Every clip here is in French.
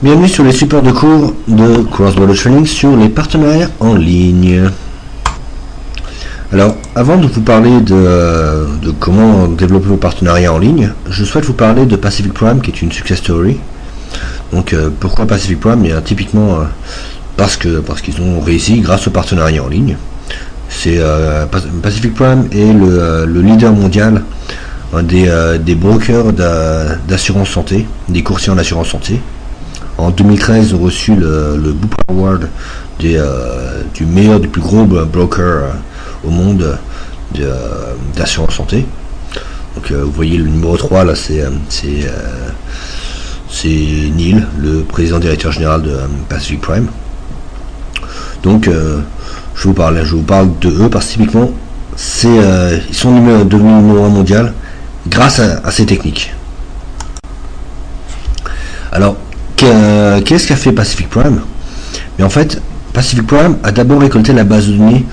Bienvenue sur les supports de cours de Cross-Border Training sur les partenariats en ligne. Alors, avant de vous parler de comment développer vos partenariats en ligne, je souhaite vous parler de Pacific Prime, qui est une success story. Donc, pourquoi Pacific Prime? Typiquement parce qu'ils ont réussi grâce aux partenariats en ligne. Pacific Prime est le leader mondial des brokers d'assurance santé, des courtiers en assurance santé. En 2013, ils ont reçu le Boop Award du meilleur, du plus gros broker au monde d'assurance santé. Donc vous voyez le numéro 3 là, c'est Neil, le président directeur général de Pacific Prime. Donc je vous parle de eux parce que typiquement ils sont devenus numéro 1 mondial grâce à ces techniques. Alors qu'est-ce qu'a fait Pacific Prime? Mais en fait, Pacific Prime a d'abord récolté la base de données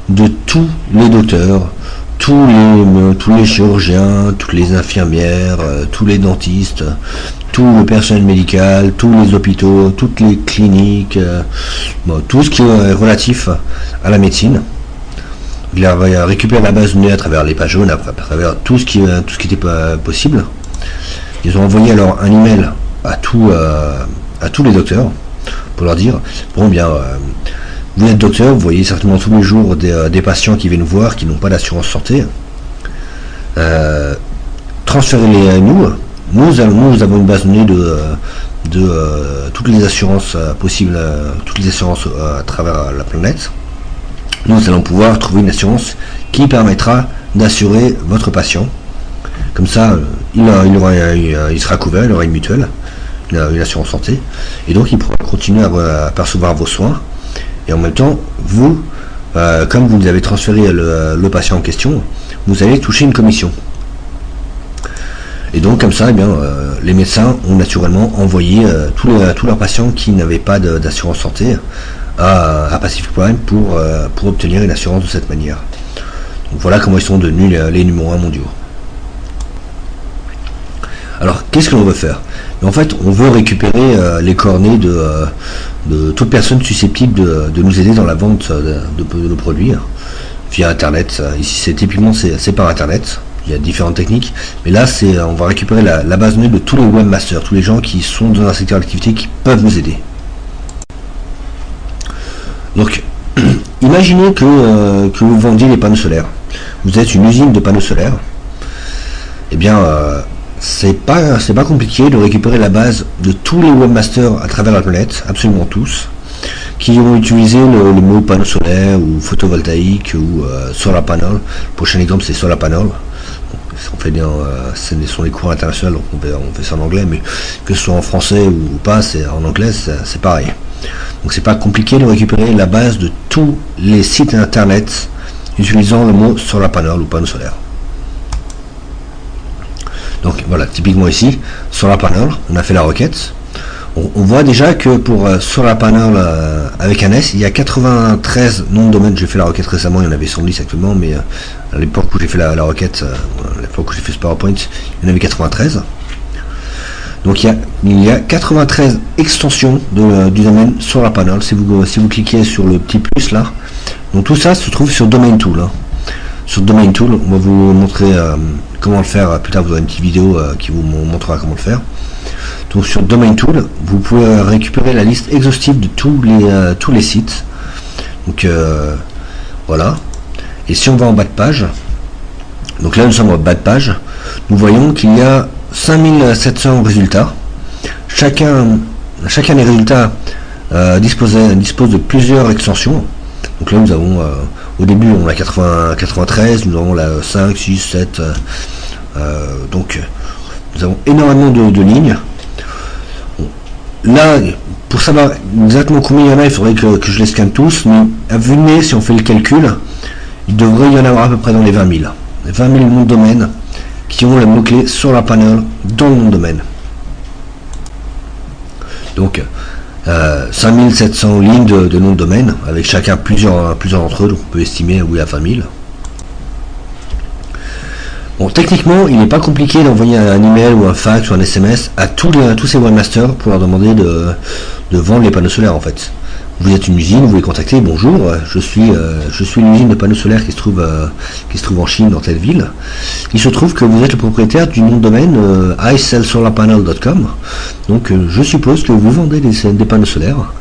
de tous les docteurs, tous les chirurgiens, toutes les infirmières, tous les dentistes, tout le personnel médical, tous les hôpitaux, toutes les cliniques, tout ce qui est relatif à la médecine. Il a récupéré la base de données à travers les pages jaunes, à travers tout ce qui était possible. Ils ont envoyé alors un email à tous les docteurs pour leur dire bon bien, vous êtes docteur, vous voyez certainement tous les jours des patients qui viennent vous voir qui n'ont pas d'assurance santé, transférez-les à nous. Nous avons une base de données de toutes les assurances possibles, toutes les assurances à travers la planète. Nous allons pouvoir trouver une assurance qui permettra d'assurer votre patient. Comme ça, il sera couvert, il aura une mutuelle, une assurance santé, et donc il pourra continuer à percevoir vos soins. Et en même temps, vous, comme vous avez transféré le patient en question, vous allez toucher une commission. Et donc comme ça, les médecins ont naturellement envoyé tous leurs patients qui n'avaient pas d'assurance santé à Pacific Prime pour obtenir une assurance de cette manière. Donc voilà comment ils sont devenus les numéros 1 mondiaux. Alors qu'est-ce que l'on veut faire? En fait, on veut récupérer les coordonnées de toute personne susceptible de nous aider dans la vente de nos produits via internet. Ici c'est par internet. Il y a différentes techniques, mais là on va récupérer la base de données de tous les webmasters, tous les gens qui sont dans un secteur d'activité qui peuvent nous aider. Donc imaginez que vous vendiez les panneaux solaires. Vous êtes une usine de panneaux solaires. Eh bien c'est pas compliqué de récupérer la base de tous les webmasters à travers la planète, absolument tous, qui ont utilisé le mot panneau solaire ou photovoltaïque ou solar panel. Le prochain exemple c'est solar panel. On fait ce sont les cours internationaux, donc on fait ça en anglais, mais que ce soit en français ou pas, en anglais c'est pareil. Donc c'est pas compliqué de récupérer la base de tous les sites internet utilisant le mot solar panel ou panneau solaire. Donc voilà, typiquement ici, Solar Panel, on a fait la requête. On voit déjà que pour Solar Panel avec un S, il y a 93 noms de domaine. J'ai fait la requête récemment, il y en avait 110 actuellement, mais à l'époque où j'ai fait la requête, à l'époque où j'ai fait ce PowerPoint, il y en avait 93. Donc il y a 93 extensions du domaine Solar Panel. Si vous cliquez sur le petit plus là, donc tout ça se trouve sur Domain Tool. Sur Domain Tool, on va vous montrer comment le faire. Plus tard, vous aurez une petite vidéo qui vous montrera comment le faire. Donc sur Domain Tool, vous pouvez récupérer la liste exhaustive de tous les sites. Donc voilà. Et si on va en bas de page, donc là nous sommes en bas de page, nous voyons qu'il y a 5700 résultats. Chacun des résultats dispose de plusieurs extensions. Donc là nous avons au début on a 93, nous avons la 5, 6, 7, donc nous avons énormément de lignes. Là, pour savoir exactement combien il y en a, il faudrait que je les scanne tous, mais à vue de nez, si on fait le calcul, il devrait y en avoir à peu près dans les 20 000. 20 000 noms de domaine qui ont le mot-clé Solar Panel dans le nom de domaine. Donc 5700 lignes de nom de domaine, avec chacun plusieurs d'entre eux, donc on peut estimer oui à 20 000. Bon, techniquement, il n'est pas compliqué d'envoyer un email ou un fax ou un SMS à tous ces webmasters pour leur demander de vendre les panneaux solaires en fait. Vous êtes une usine, vous les contactez, bonjour, je suis une usine de panneaux solaires qui se trouve en Chine, dans telle ville. Il se trouve que vous êtes le propriétaire du nom de domaine isellsolarpanel.com. Donc je suppose que vous vendez des panneaux solaires.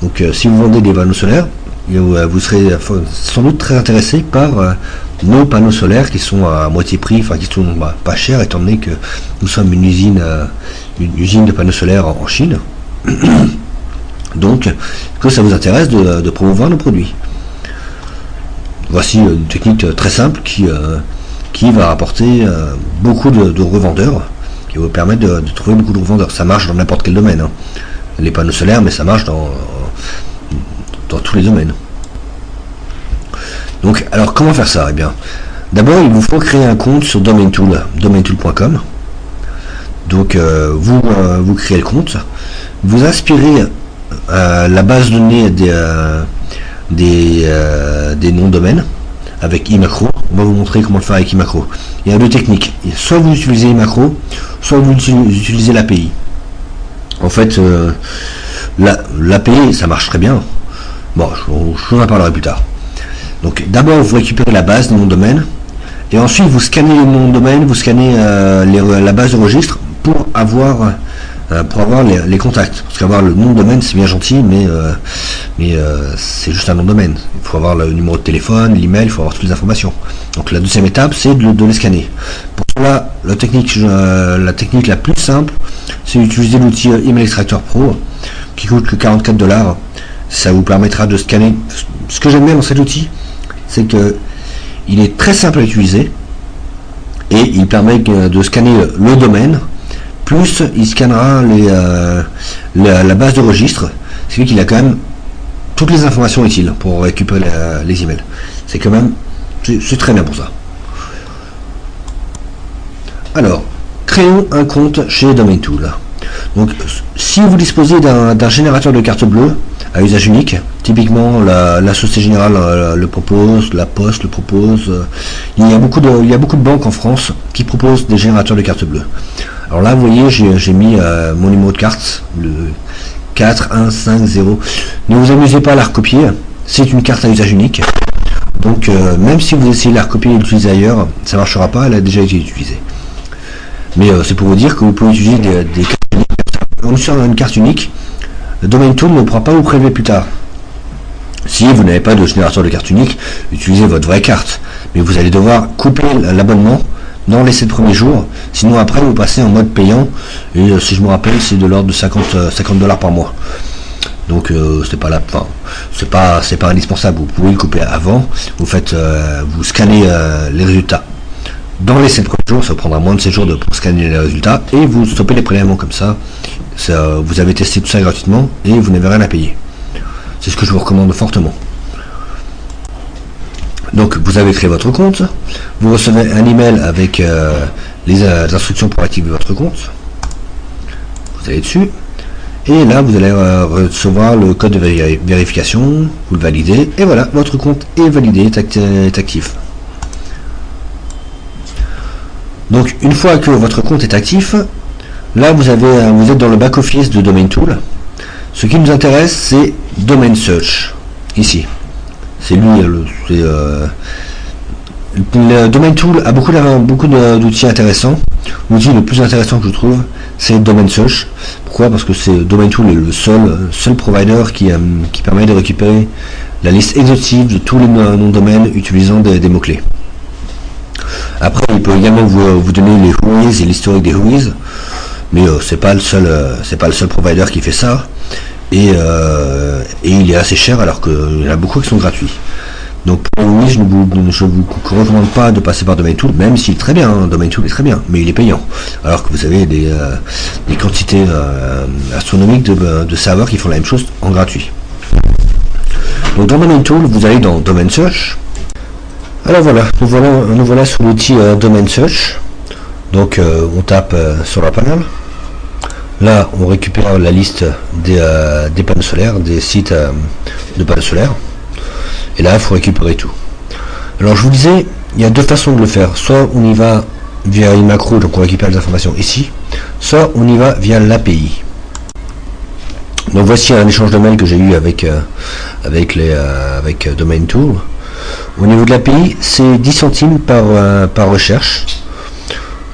Donc si vous vendez des panneaux solaires, vous serez sans doute très intéressé par nos panneaux solaires qui sont à moitié prix, enfin qui sont pas chers étant donné que nous sommes une usine de panneaux solaires en Chine. Donc, que ça vous intéresse de promouvoir nos produits. Voici une technique très simple qui va rapporter beaucoup de revendeurs, qui va vous permettre de trouver beaucoup de revendeurs. Ça marche dans n'importe quel domaine, hein. Les panneaux solaires, mais ça marche dans tous les domaines. Donc, alors comment faire ça? Eh bien, d'abord, il vous faut créer un compte sur DomainTool, domaintool.com. Donc, vous créez le compte, vous inspirez la base de données des noms de domaine avec iMacro. On va vous montrer comment le faire avec iMacro. Il y a deux techniques. Soit vous utilisez iMacro, soit vous utilisez l'API. En fait, l'API, ça marche très bien. Bon, je vous en parlerai plus tard. Donc, d'abord, vous récupérez la base des noms de domaine. Et ensuite, vous scannez les noms de domaine, vous scannez la base de registre pour avoir les contacts. Parce qu'avoir le nom de domaine, c'est bien gentil, mais c'est juste un nom de domaine. Il faut avoir le numéro de téléphone, l'email, il faut avoir toutes les informations. Donc la deuxième étape, c'est de les scanner. Pour cela, la technique la plus simple, c'est d'utiliser l'outil Email Extractor Pro, qui coûte que 44 $. Ça vous permettra de scanner. Ce que j'aime bien dans cet outil, c'est que il est très simple à utiliser et il permet de scanner le domaine. Plus il scannera la base de registre, c'est qu'il a quand même toutes les informations utiles pour récupérer les emails. C'est quand même, c'est très bien pour ça. Alors, créons un compte chez DomainTool. Donc, si vous disposez d'un générateur de carte bleue à usage unique, typiquement la Société Générale le propose, la Poste le propose, il y a beaucoup de banques en France qui proposent des générateurs de carte bleue. Alors là, vous voyez, j'ai mis mon numéro de carte, le 4150. Ne vous amusez pas à la recopier, c'est une carte à usage unique. Donc, même si vous essayez de la recopier et l'utiliser ailleurs, ça ne marchera pas, elle a déjà été utilisée. Mais c'est pour vous dire que vous pouvez utiliser des cartes uniques. En utilisant une carte unique, DomainTool ne pourra pas vous prélever plus tard. Si vous n'avez pas de générateur de carte unique, utilisez votre vraie carte. Mais vous allez devoir couper l'abonnement dans les 7 premiers jours, sinon après vous passez en mode payant, et si je me rappelle c'est de l'ordre de 50 $ par mois. Donc c'est pas indispensable, vous pouvez le couper avant, vous scannez les résultats. Dans les 7 premiers jours, ça vous prendra moins de 7 jours pour scanner les résultats, et vous stoppez les prélèvements comme ça. Vous avez testé tout ça gratuitement, et vous n'avez rien à payer. C'est ce que je vous recommande fortement. Donc vous avez créé votre compte, vous recevez un email avec les instructions pour activer votre compte. Vous allez dessus, et là vous allez recevoir le code de vérification, vous le validez, et voilà, votre compte est validé, est actif. Donc une fois que votre compte est actif, là vous êtes dans le back-office de DomainTool. Ce qui nous intéresse, c'est Domain Search, ici. C'est lui, le DomainTool a beaucoup d'outils intéressants. L'outil le plus intéressant que je trouve, c'est Domain Search. Pourquoi? Parce que DomainTool est le seul provider qui permet de récupérer la liste exhaustive de tous les noms de domaine utilisant des mots-clés. Après, il peut également vous donner les whois et l'historique des whois, mais c'est pas le seul provider qui fait ça. Et il est assez cher alors qu'il y en a beaucoup qui sont gratuits. Donc pour oui, je ne vous recommande pas de passer par DomainTool, même s'il est très bien, hein, DomainTool est très bien, mais il est payant. Alors que vous avez des quantités astronomiques de serveurs qui font la même chose en gratuit. Donc dans DomainTool, vous allez dans Domain Search. Alors voilà, nous voilà sur l'outil Domain Search. Donc on tape SolarPanel. Là, on récupère la liste des panneaux solaires, des sites de panneaux solaires. Et là, il faut récupérer tout. Alors, je vous disais, il y a deux façons de le faire. Soit on y va via une macro, donc on récupère les informations ici, soit on y va via l'API. Donc voici un échange de mails que j'ai eu avec Domain Tool. Au niveau de l'API, c'est 10 centimes par recherche.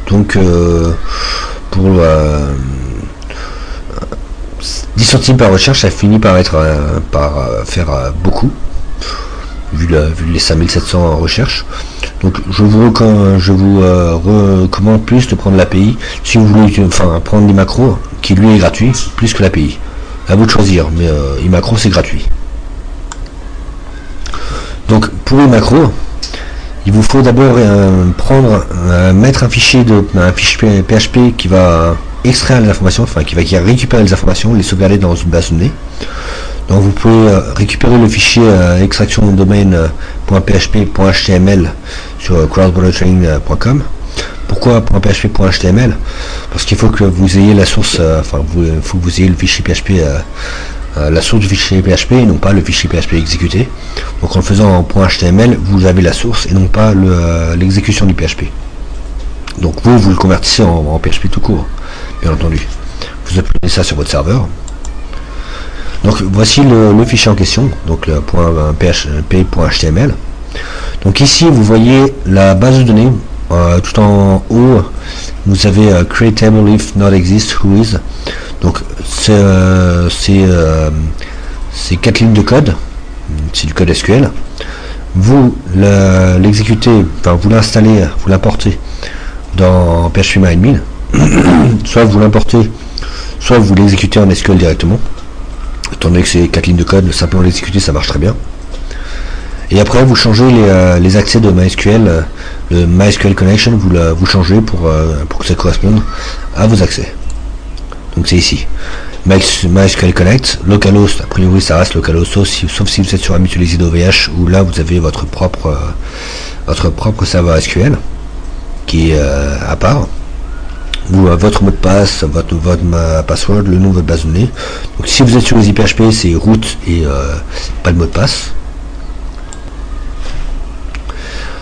Donc pour 10 centimes par recherche, ça finit par faire beaucoup, vu les 5700 recherches. Donc je vous recommande plus de prendre l'API si vous voulez prendre des macros qui lui est gratuit plus que l'API. À vous de choisir, mais iMacro c'est gratuit. Donc pour iMacro, il vous faut d'abord mettre un fichier PHP qui va extraire les informations, qui va récupérer les informations, les sauvegarder dans une base de données. Donc vous pouvez récupérer le fichier extraction de domaine.php.html sur crossbordertraining.com. Pourquoi .php.html? Parce qu'il faut que vous ayez la source, il faut que vous ayez le fichier PHP, la source du fichier PHP et non pas le fichier PHP exécuté. Donc en le faisant en .html, vous avez la source et non pas l'exécution du PHP. Donc vous le convertissez en PHP tout court, bien entendu. Vous uploadez ça sur votre serveur. Donc voici le fichier en question, donc le .php.html. Donc ici vous voyez la base de données. Tout en haut, vous avez create table if not exist who is. Donc c'est 4 lignes de code, c'est du code SQL. Vous l'exécutez, vous l'installez, vous l'importez dans phpMyAdmin. Soit vous l'importez, soit vous l'exécutez en SQL directement. Étant donné que c'est 4 lignes de code, simplement l'exécuter, ça marche très bien. Et après, vous changez les accès de MySQL, le MySQL Connection, vous changez pour que ça corresponde à vos accès. Donc c'est ici. MySQL Connect, localhost, a priori ça reste localhost, sauf si vous êtes sur un mutualisé d'OVH, où là vous avez votre propre serveur SQL, qui est à part. Votre mot de passe, votre password, le nom de votre base de données. Donc si vous êtes sur les IPHP, c'est root et pas de mot de passe.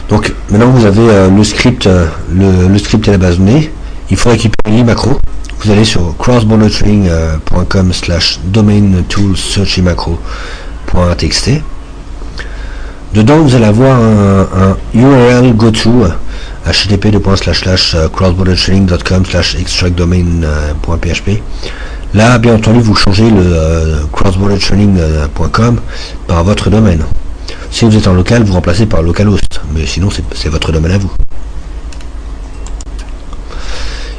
Donc maintenant vous avez le script et la base de données. Il faut récupérer l'iMacro. Vous allez sur crossbordertraining.com/domain-tool-search-imacro.txt. Dedans vous allez avoir un URL goto http://crossbordertraining.com/extractdomain.php. Là bien entendu vous changez le crossbordertraining.com par votre domaine. Si vous êtes en local, vous remplacez par localhost, mais sinon c'est votre domaine à vous.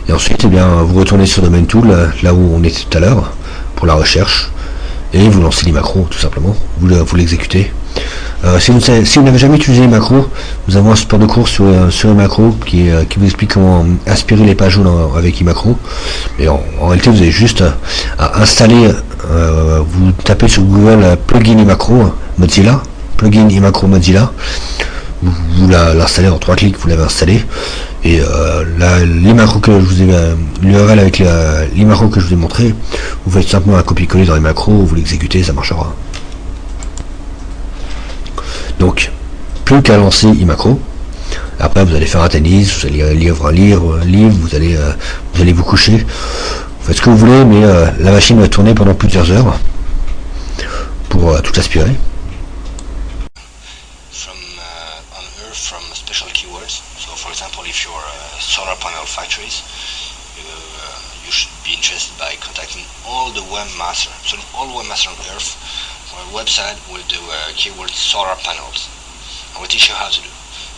Et ensuite, vous retournez sur Domain Tool, là où on était tout à l'heure, pour la recherche, et vous lancez l'iMacro, tout simplement. Vous l'exécutez. Si vous n'avez jamais utilisé l'iMacro, nous avons un support de cours sur l'iMacro qui vous explique comment aspirer les pages avec l'iMacro. Et en réalité, vous avez juste à installer, vous tapez sur Google plugin iMacro Mozilla, plugin iMacro Mozilla, vous l'installez en 3 clics, vous l'avez installé, et l'iMacro que je vous ai, l'URL avec l'iMacro que je vous ai montré, vous faites simplement un copier-coller dans l'iMacro, vous l'exécutez, ça marchera. Donc plus qu'à lancer iMacro. Après vous allez faire un tennis, vous allez lire un livre, vous allez vous coucher, vous faites ce que vous voulez, mais la machine va tourner pendant plusieurs heures pour tout aspirer. From special keywords. So for example, if you're solar panel factories, you should be interested by contacting all the webmaster, so all webmaster on earth. Our website will do keyword solar panels. I will teach you how to do,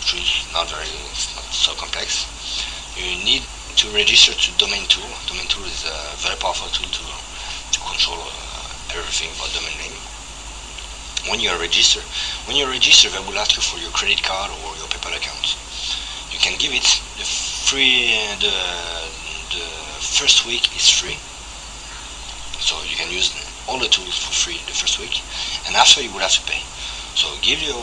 which is it's not so complex. You need to register to Domain Tool. Domain Tool is a very powerful tool to control everything about domain name. When you register, they will ask you for your credit card or your PayPal account. You can give it the first week is free, so you can use all the tools for free the first week, and after you will have to pay. So give your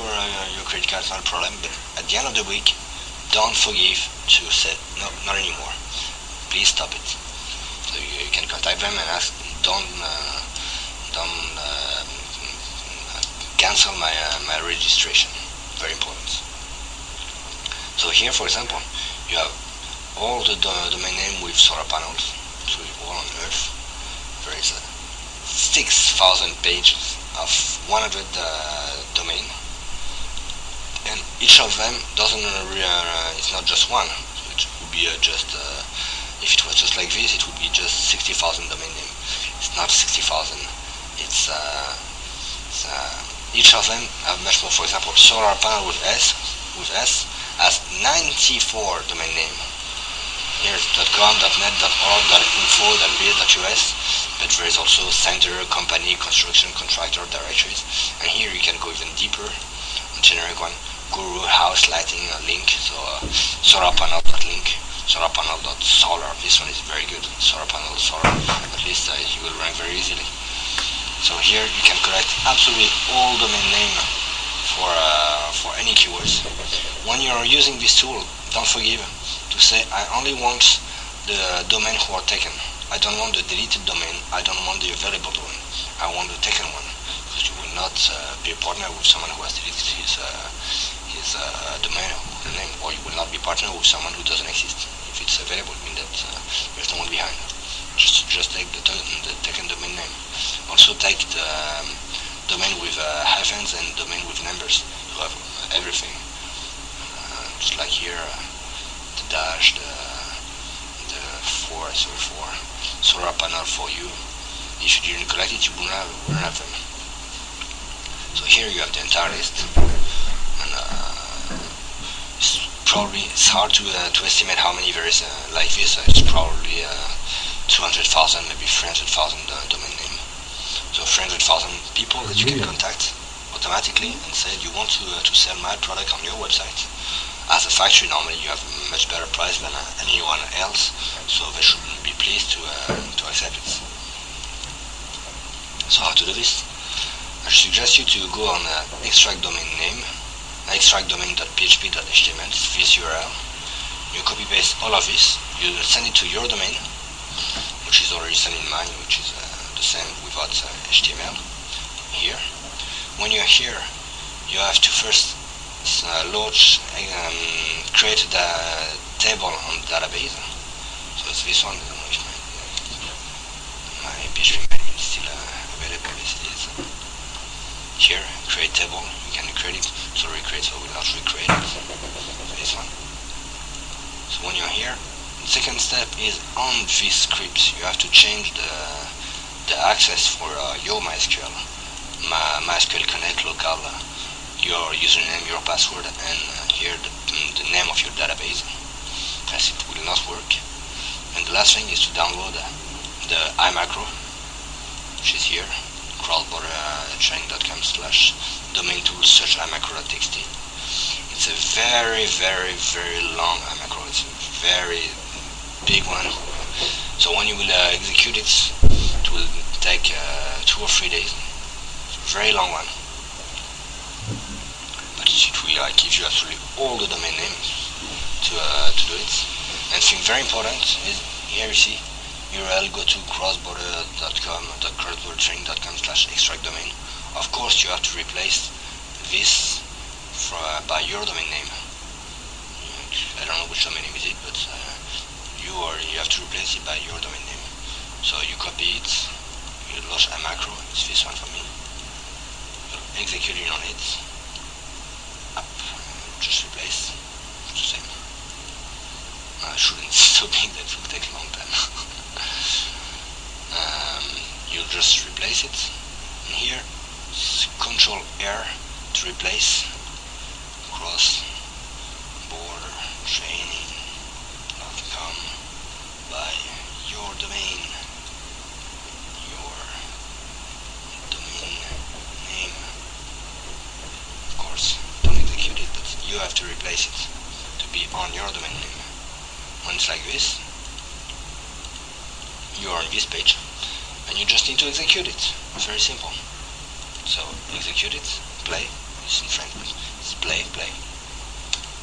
credit card, not a problem, but at the end of the week, don't forgive to say no, not anymore. Please stop it. So you can contact them and ask, don't cancel my registration. Very important. So here, for example, you have all the domain name with solar panels, so all on Earth. There is 6,000 pages of 100 domain, and each of them doesn't it's not just one. So it would be just if it was just like this, it would be just 60,000 domain name. It's not 60,000. It's each of them have much more. For example, solar panel with S has 94 domain name. Here's .com, .net, .org, .info, .biz, .us, but there is also center, company, construction, contractor directories, and here you can go even deeper on generic one. Guru, house, lighting, link, so solar panel.link, solar panel.solar, this one is very good, solar panel, solar, at least you will rank very easily. So here you can collect absolutely all domain name for any keywords. When you are using this tool, don't forget to say I only want the domain who are taken. I don't want the deleted domain, I don't want the available domain, I want the taken one, because you will not be a partner with someone who has deleted his domain name, or you will not be partner with someone who doesn't exist. If it's available, it means that there's no one behind. Just take the taken domain name. Also take the domain with hyphens and domain with numbers. You have everything. Just like here, the dash, the 4, solar panel for you. If you didn't collect it, you wouldn't have them. So here you have the entire list. And it's hard to estimate how many there is like this. It's probably 200,000, maybe 300,000 domain name. So 300,000 people that you can contact automatically and say you want to sell my product on your website. As a factory, normally you have a much better price than anyone else, so they should be pleased to accept it. So how to do this? I suggest you to go on extract domain name, extractdomain.php.html, this URL. You copy paste all of this, you send it to your domain, which is already sent in mine, which is the same without HTML. Here, when you're here, you have to first create the table on the database. So it's this one. I don't know if my PHP is still available. Yes, it is. Here, create table. You can create it. So recreate. So we'll not recreate it. This one. So when you're here, the second step is on this script. You have to change the access for your MySQL. MySQL Connect local. Your username, your password, and here the name of your database, as it will not work. And the last thing is to download the iMacro, which is here, crossbordertraining.com/domain tools search iMacro.txt. It's a very, very, very long iMacro. It's a very big one. So when you will execute it, it will take 2 or 3 days. It's a very long one. But it will give you actually all the domain names to do it. And something very important is here you see URL, go to crossbordertraining.com/extract domain. Of course you have to replace this by your domain name. I don't know which domain name is it, but you have to replace it by your domain name. So you copy it, you launch a macro, it's this one for me. You execute it on it. Just replace, it's the same. I shouldn't, it's so big that it will take a long time. You'll just replace it, and here Control R to replace crossbordertraining.com by your domain name. Of course, don't execute it, but you have to replace it to be on your domain name. When it's like this, you are on this page, and you just need to execute it. It's very simple. So execute it, play. It's in French, but it's play.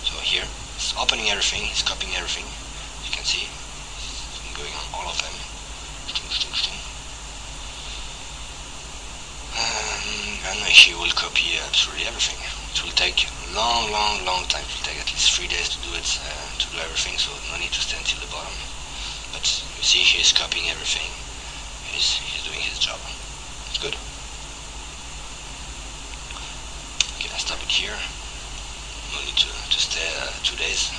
So here, it's opening everything, it's copying everything. You can see, it's going on all of them. And he will copy absolutely everything. It will take long time. It will take at least 3 days to do it, to do everything, so no need to stand till the bottom. But you see he's copying everything. He's doing his job. Good. Okay, I stop it here. No need to stay 2 days.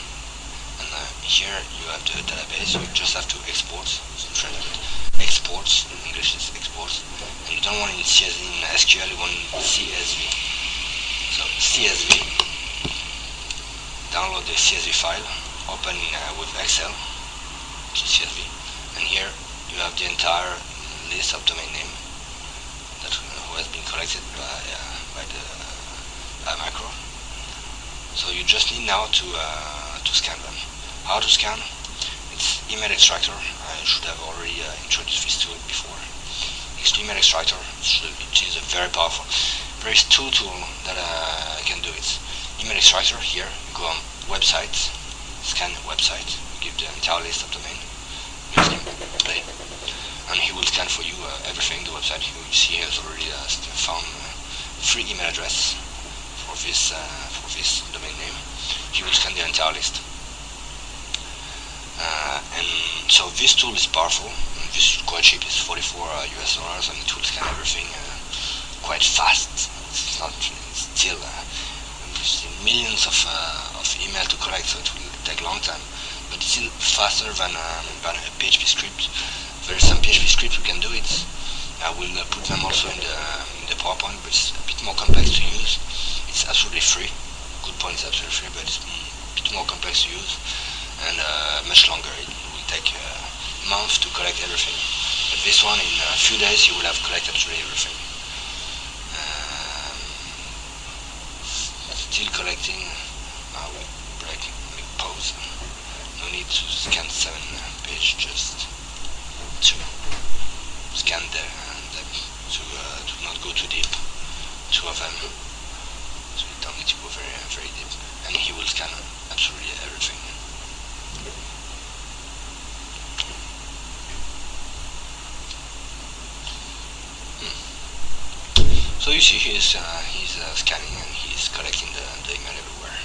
And here you have the database. You just have to export. So exports. In English is exports. And you don't want it in SQL. You want it in CSV. So CSV. Download the CSV file. Open with Excel. To CSV. And here you have the entire list of domain name that who has been collected by macro. So you just need now to scan them. How to scan? It's email extractor. I should have already introduced this tool before. It's email extractor. It is a very powerful. There is two tools that can do it. Email extractor. Here you go on website, scan website. You give the entire list of domain. Use him, play, and he will scan for you everything. The website you see he has already found free email address for this domain name. He will scan the entire list. And so this tool is powerful. And this is quite cheap. It's $44 US, and it will scan everything quite fast. It's not. It's still millions of email to collect, so it will take a long time. But it's still faster than a PHP script. There is some PHP script who can do it. I will put them also in the PowerPoint, but it's a bit more complex to use. It's absolutely free. Good point, it's absolutely free, but it's a bit more complex to use and much longer. It will take a month to collect everything. But this one, in a few days, you will have collected actually everything. Still collecting. I will break, make pause. No need to scan 7 page, just 2. Scan them to not go too deep. 2 of them. So you don't need to go very deep. And he will scan absolutely everything. So you see he's scanning and he's collecting the email everywhere.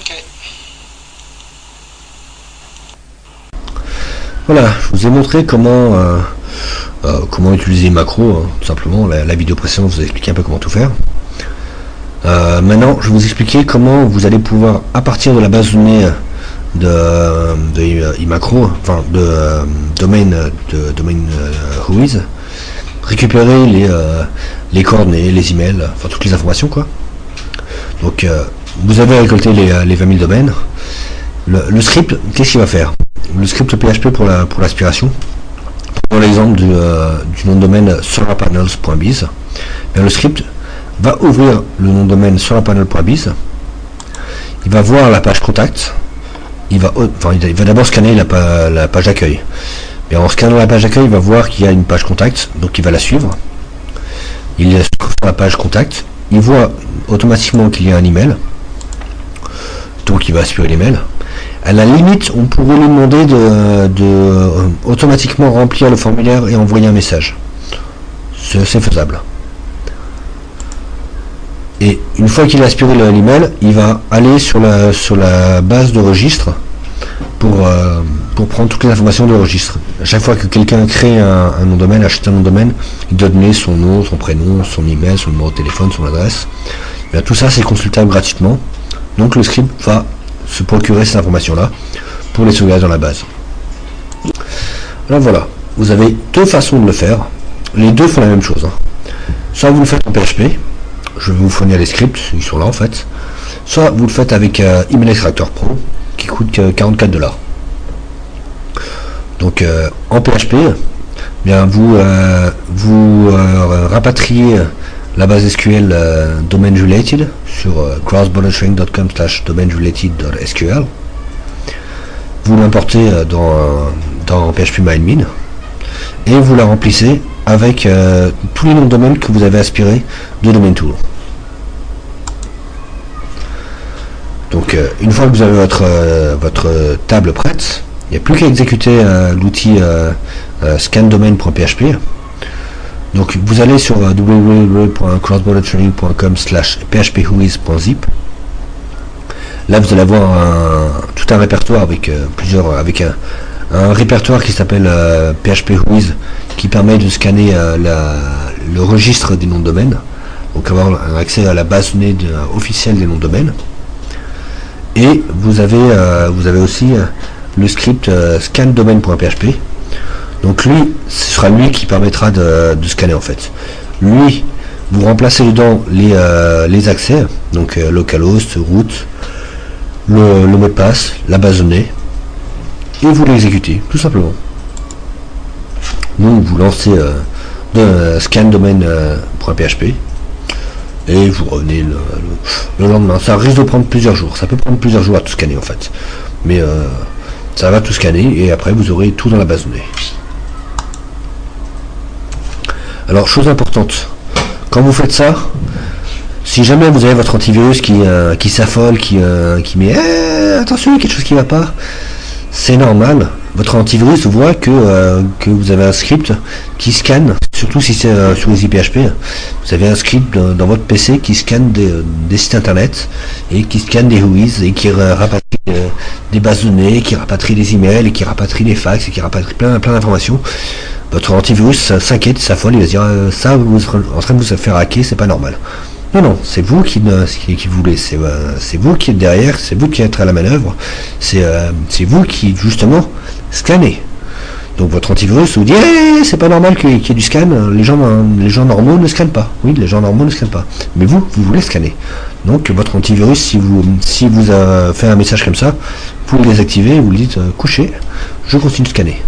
Okay. Voilà, je vous ai montré comment utiliser macro, hein, tout simplement. La vidéo précédente vous a expliqué un peu comment tout faire. Maintenant, je vais vous expliquer comment vous allez pouvoir, à partir de la base de données de iMacro, enfin de domaine Whois, récupérer les coordonnées, les emails, enfin toutes les informations quoi. Donc vous avez récolté les 20 000 domaines. Le script, qu'est-ce qu'il va faire? Le script PHP pour l'aspiration. Prenons l'exemple du nom de domaine solarpanels.biz. Le script va ouvrir le nom de domaine solarpanel.biz. Il va voir la page contact. Il va d'abord scanner la page d'accueil. Et en scannant la page d'accueil, il va voir qu'il y a une page contact, donc il va la suivre. Il se trouve sur la page contact. Il voit automatiquement qu'il y a un email. Donc il va aspirer l'email. À la limite, on pourrait lui demander de automatiquement remplir le formulaire et envoyer un message. C'est faisable. Et une fois qu'il a aspiré l'email, il va aller sur la base de registre pour prendre toutes les informations de registre. À chaque fois que quelqu'un crée un nom de domaine, achète un nom de domaine, il doit donner son nom, son prénom, son email, son numéro de téléphone, son adresse. Et tout ça, c'est consultable gratuitement. Donc le script va se procurer ces informations-là pour les sauvegarder dans la base. Alors voilà, vous avez deux façons de le faire. Les deux font la même chose. Soit vous le faites en PHP, je vais vous fournir les scripts, ils sont là en fait. Soit vous le faites avec Email Extractor Pro, qui coûte $44. Donc en PHP, bien vous rapatriez la base SQL domain related sur crossborderstring.com/domain-related.sql. Vous l'importez dans PHP-MyAdmin et vous la remplissez avec tous les noms de domaine que vous avez aspirés de Domain Tool. Donc une fois que vous avez votre table prête, il n'y a plus qu'à exécuter l'outil scandomain.php. Donc vous allez sur www.crossbordertraining.com/phpwhois.zip. Là vous allez avoir tout un répertoire avec un répertoire qui s'appelle PHP Whois, qui permet de scanner le registre des noms de domaine, donc avoir un accès à la base de données officielle des noms de domaine. Et vous avez aussi le script scandomain.php. Donc lui, ce sera lui qui permettra de scanner en fait. Lui, vous remplacez dedans les accès, donc localhost, root, le mot de passe, la base de données, et vous l'exécutez tout simplement. Donc vous lancez scandomain.php et vous revenez le lendemain. Ça risque de prendre plusieurs jours. Ça peut prendre plusieurs jours à tout scanner en fait, mais ça va tout scanner et après vous aurez tout dans la base de données. Alors, chose importante, quand vous faites ça, si jamais vous avez votre antivirus qui s'affole, qui met attention, il y a quelque chose qui ne va pas, c'est normal. Votre antivirus voit que vous avez un script qui scanne, surtout si c'est sur les IPHP. Vous avez un script dans votre PC qui scanne des sites internet et qui scanne des whois et qui rapatrie des bases de données, qui rapatrie des emails et qui rapatrie des fax et qui rapatrie plein d'informations. Votre antivirus s'inquiète, s'affole, il va se dire ça, vous êtes en train de vous faire hacker, c'est pas normal. Non, c'est vous qui voulez, c'est vous qui êtes derrière, c'est vous qui êtes à la manœuvre, c'est vous qui justement scannez. Donc votre antivirus vous dit c'est pas normal qu'il y ait du scan, les gens normaux ne scannent pas. Oui, les gens normaux ne scannent pas. Mais vous voulez scanner. Donc votre antivirus, si vous fait un message comme ça, vous le désactivez et vous le dites couchez, je continue de scanner.